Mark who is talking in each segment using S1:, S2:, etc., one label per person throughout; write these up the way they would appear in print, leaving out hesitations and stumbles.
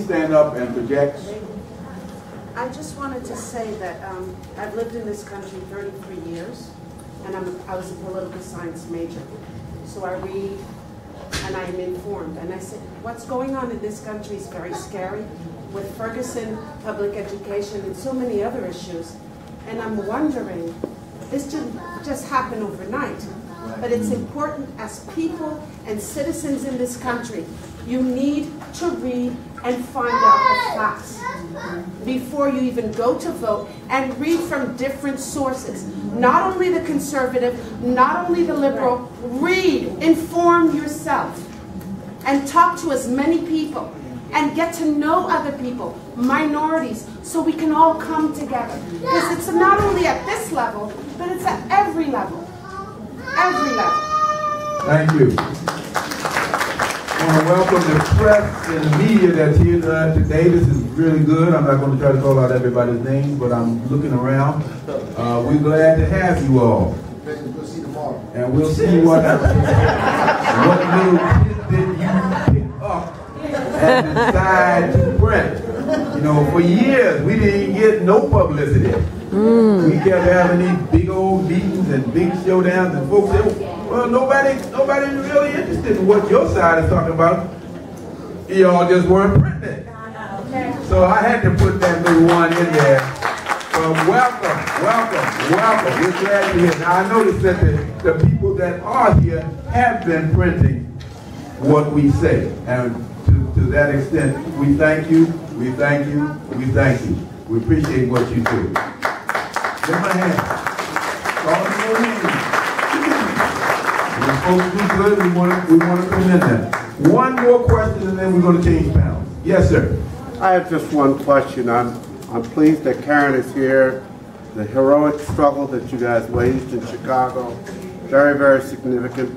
S1: please stand up and project.
S2: I just wanted to say that I've lived in this country 33 years, and I was a political science major. So I read and I am informed. And I said, what's going on in this country is very scary, with Ferguson, public education, and so many other issues. And I'm wondering, this didn't just happen overnight, but it's important as people and citizens in this country. You need to read and find out the facts before you even go to vote, and read from different sources. Not only the conservative, not only the liberal. Read, inform yourself, and talk to as many people, and get to know other people, minorities, so we can all come together. Because it's not only at this level, but it's at every level. Every level.
S1: Thank you. I want to welcome the press and the media that's here today. This is really good. I'm not going to try to call out everybody's names, but I'm looking around. We're glad to have you all. And we'll see what little tidbit you pick up and decide to print. You know, for years we didn't get no publicity. We kept having these big old meetings and big showdowns, and folks said, well, nobody's really interested in what your side is talking about. Y'all just weren't printing it. So I had to put that little one in there. Welcome. We're glad you're here. Now I noticed that the people that are here have been printing what we say. And to that extent, we thank you, we thank you, we thank you. We appreciate what you do. Give my hand. All your hands. When folks do good, we want to commend them. One more question and then we're going to change panels. Yes, sir.
S3: I have just one question. I'm pleased that Karen is here. The heroic struggle that you guys waged in Chicago, very, very significant,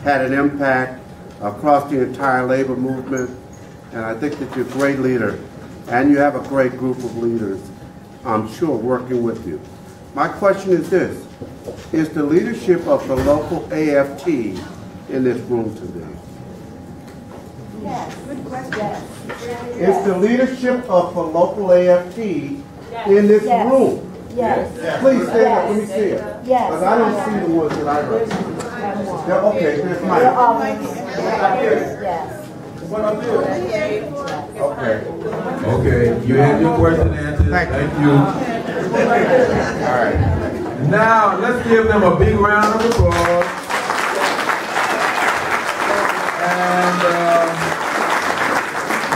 S3: had an impact across the entire labor movement. And I think that you're a great leader. And you have a great group of leaders, I'm sure, working with you. My question is this: is the leadership of the local AFT in this room today?
S2: Yes. Good question.
S3: Is the leadership of the local AFT in this room?
S4: Yes.
S3: Please stand up, let me see it.
S4: Yes.
S3: Because I don't see the ones that I heard. Okay, there's mine.
S4: Yes.
S1: Okay, you had your question answered. Thank you. All right. Now, let's give them a big round of applause. And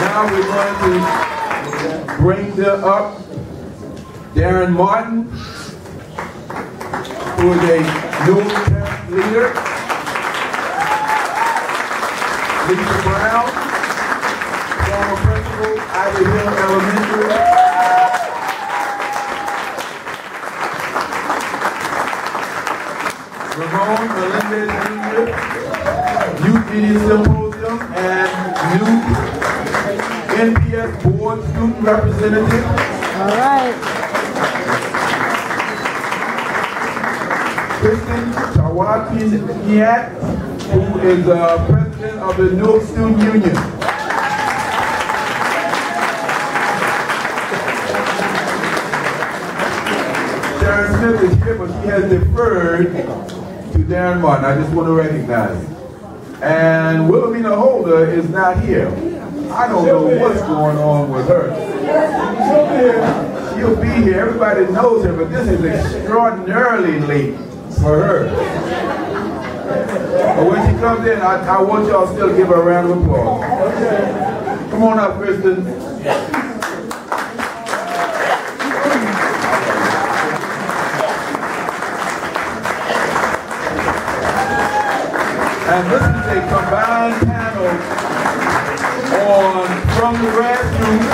S1: now we're going to bring up Darren Martin, who is a Newark leader. Lisa Brown, former principal, Ivy Hill Elementary. Ramon Melendez Jr., Youth Media Symposium and Youth NPS Board Student Representative.
S4: All right.
S1: Kristen Tawaki-Niat, who is president of the Newark Student Union. Darren Smith is here, but she has deferred to Darren Martin. I just want to recognize him. And Wilhelmina Holder is not here. I don't know what's going on with her. She'll be here. Everybody knows her, but this is extraordinarily late for her. But when she comes in, I want y'all still to give her a round of applause. Okay. Come on up, Kristen. And this is a combined panel on from the grassroots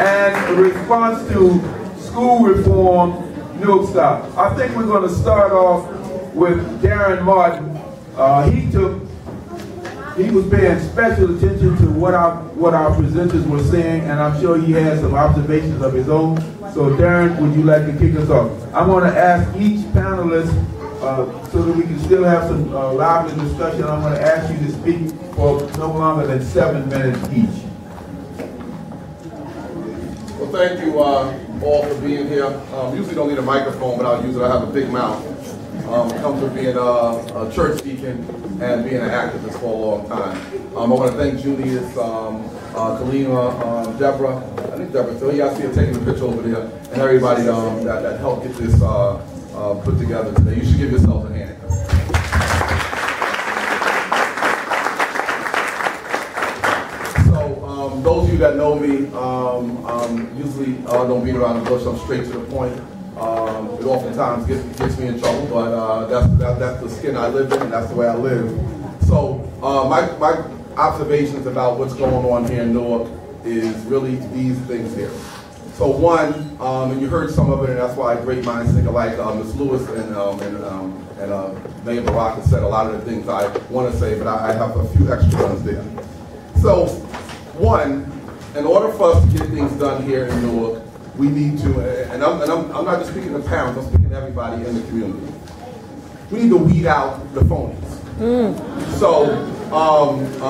S1: and the response to school reform, Newark style. I think we're going to start off with Darren Martin. He was paying special attention to what our presenters were saying, and I'm sure he has some observations of his own. So Darren, would you like to kick us off? I'm going to ask each panelist so that we can still have some lively discussion. I'm going to ask you to speak for no longer than 7 minutes each.
S5: Well, thank you all for being here. Usually don't need a microphone, but I'll use it. I have a big mouth. It comes with being a church deacon and being an activist for a long time. I want to thank Julius, Kalina, Deborah. I think Deborah still. Yeah, I see her taking the picture over there, and everybody that helped get this put together today. You should give yourselves a hand. So, those of you that know me, usually don't beat around the bush. I'm straight to the point. It oftentimes gets me in trouble, but that's the skin I live in, and that's the way I live. So my observations about what's going on here in Newark is really these things here. So one, and you heard some of it, and that's why great minds think alike. Ms. Lewis and Mayor Baraka said a lot of the things I want to say, but I have a few extra ones there. So one, in order for us to get things done here in Newark, we need to, and I'm not just speaking to parents, I'm speaking to everybody in the community. We need to weed out the phonies. So,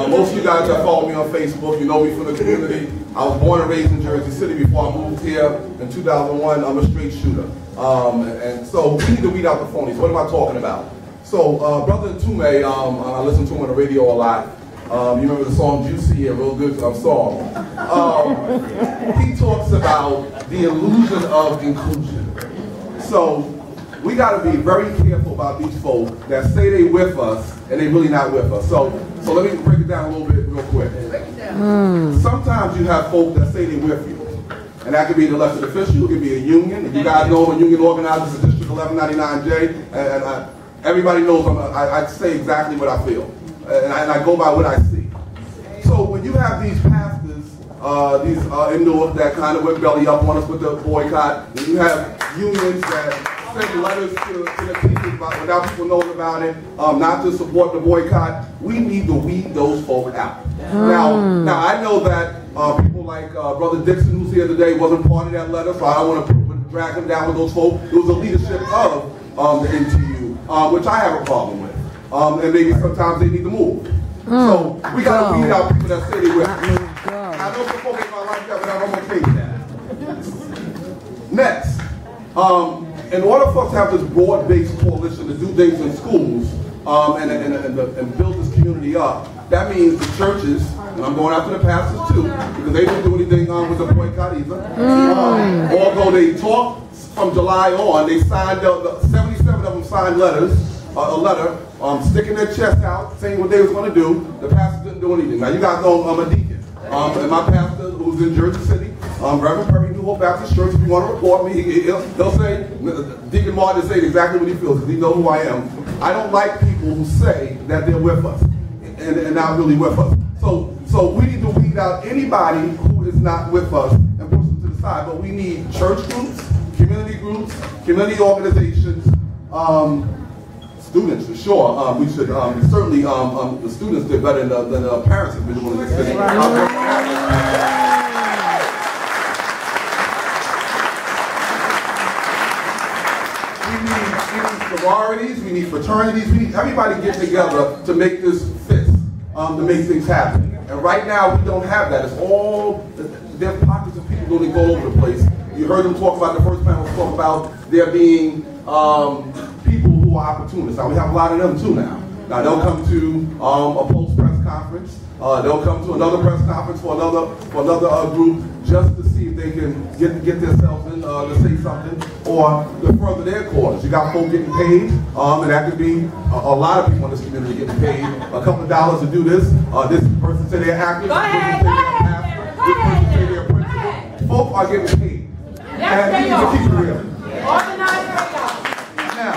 S5: most of you guys that follow me on Facebook, you know me from the community. I was born and raised in Jersey City. Before I moved here in 2001, I'm a straight shooter. And so we need to weed out the phonies. What am I talking about? So, Brother Ntume, I listen to him on the radio a lot. You remember the song Juicy, a real good song. He talks about the illusion of inclusion. So we got to be very careful about these folks that say they with us and they really not with us. So let me break it down a little bit real quick. Sometimes you have folks that say they with you. And that could be an elected official, it could be a union. And you guys know a union organizes the District 1199J. And everybody knows I say exactly what I feel. And I go by what I see. So when you have these pastors, in Newark that kind of went belly up on us with the boycott, when you have unions that send letters to the teachers without people knowing about it, not to support the boycott, we need to weed those folk out. Now I know that people like Brother Dixon, who's here today, wasn't part of that letter, so I don't want to drag him down with those folk. It was the leadership of the NTU, which I have a problem with. And maybe sometimes they need to move. So we got to weed out people that say they will. I know some folks ain't gonna like that, but I'm okay with that. Next, in order for us to have this broad-based coalition to do things in schools and build this community up, that means the churches, and I'm going after the pastors too, because they didn't do anything with the boycott either. Although they talked from July on, they signed 77 of them signed letters. A letter, sticking their chest out, saying what they was going to do. The pastor didn't do anything. Now you guys know I'm a deacon. And my pastor, who's in Jersey City, Reverend Perry, New Hope Baptist Church, if you want to report me, he'll say, Deacon Martin say exactly what he feels, because he knows who I am. I don't like people who say that they're with us, and not really with us. So we need to weed out anybody who is not with us and push them to the side. But we need church groups, community organizations, students, for sure. We should certainly the students did better than the parents have been doing this thing. We need sororities, we need fraternities, we need everybody get together to make this fit, to make things happen. And right now we don't have that. It's all there's pockets of people going to go over the place. You heard them talk about the first panel talk about there being people who are opportunists. Now we have a lot of them too now. Now they'll come to a post-press conference. They'll come to another press conference for another group just to see if they can get themselves in to say something or to further their cause. You got folks getting paid, and that could be a lot of people in this community getting paid a couple of dollars to do this. This person say they're active. This person say they're principal. Folks are getting paid. And we need to keep it real. Now,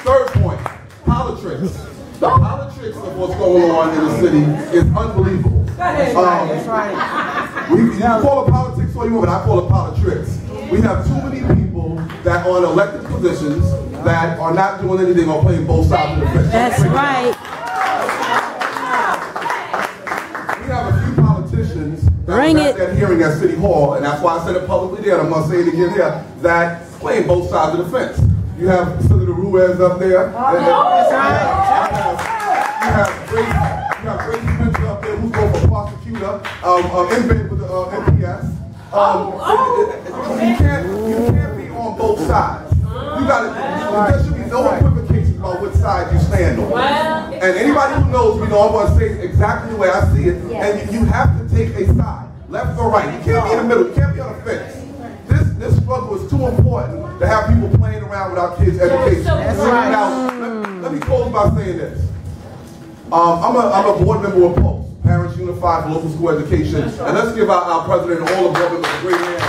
S5: third point, politics. The politics of what's going on in the city is unbelievable.
S2: That's right.
S5: You call it politics all you want, but I call it politics. We have too many people that are in elected positions that are not doing anything or playing both sides of the fence.
S4: That's right.
S5: We have a few politicians that were at that hearing at City Hall, and that's why I said it publicly there, and I'm going to say it again here, that playing both sides of the fence. You have Senator Rubin Lewis up there.
S4: That's right.
S5: You have great Spencer up there who's going for prosecutor, in bed with the MPS. You can't be on both sides. There should be no equivocation about which side you stand on. And anybody who knows me know I'm going to say it exactly the way I see it. And you have to take a side, left or right. You can't be in the middle. You can't be on the fence. This struggle is too important to have people playing around with our kids' education. Now, let me close by saying this. I'm a board member of POST, Parents Unified for Local School Education, and let's give our president and all the board members a great hand.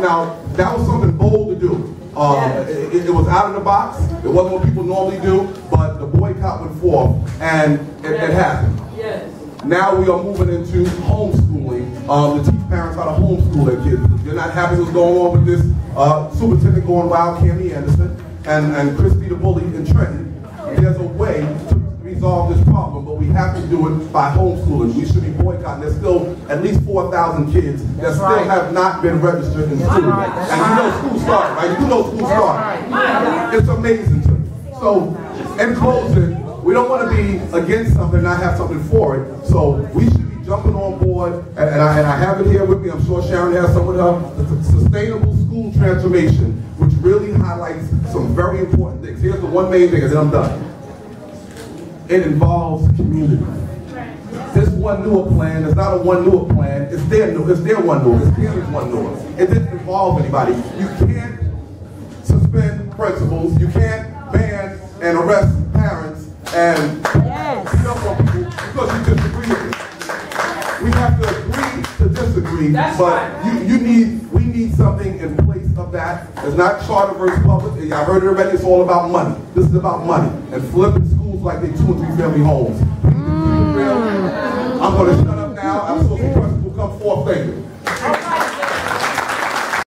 S5: Now, that was something bold to do. It was out of the box. It wasn't what people normally do, but the boycott went forth, and it happened. Yes. Now we are moving into homeschooling to teach parents how to homeschool their kids. If you're not happy what's going on with this superintendent going wild, Cammie Anderson, and Christy the bully in Trenton, there's a way to resolve this problem, but we have to do it by homeschooling. We should be boycotting. There's still at least 4,000 kids that still have not been registered in school. And you know school started, right? You know school started. It's amazing to me. So, in closing, we don't want to be against something and not have something for it. So we should be jumping on board, and I have it here with me. I'm sure Sharon has some of the sustainable school transformation, which really highlights some very important things. Here's the one main thing, and then I'm done. It involves community. This One Newark plan is not a One Newark plan. It's their One Newark. It's Cammie's One Newark. It didn't involve anybody. You can't suspend principals. You can't ban and arrest parents and beat up on people because you disagree with it. We have to agree to disagree, we need something in place of that. It's not charter versus public. Y'all heard it already. It's all about money. This is about money and flipping schools like they 2- and 3-family homes. I'm going to shut up now. I'm supposed to be principal come forth. Thank you.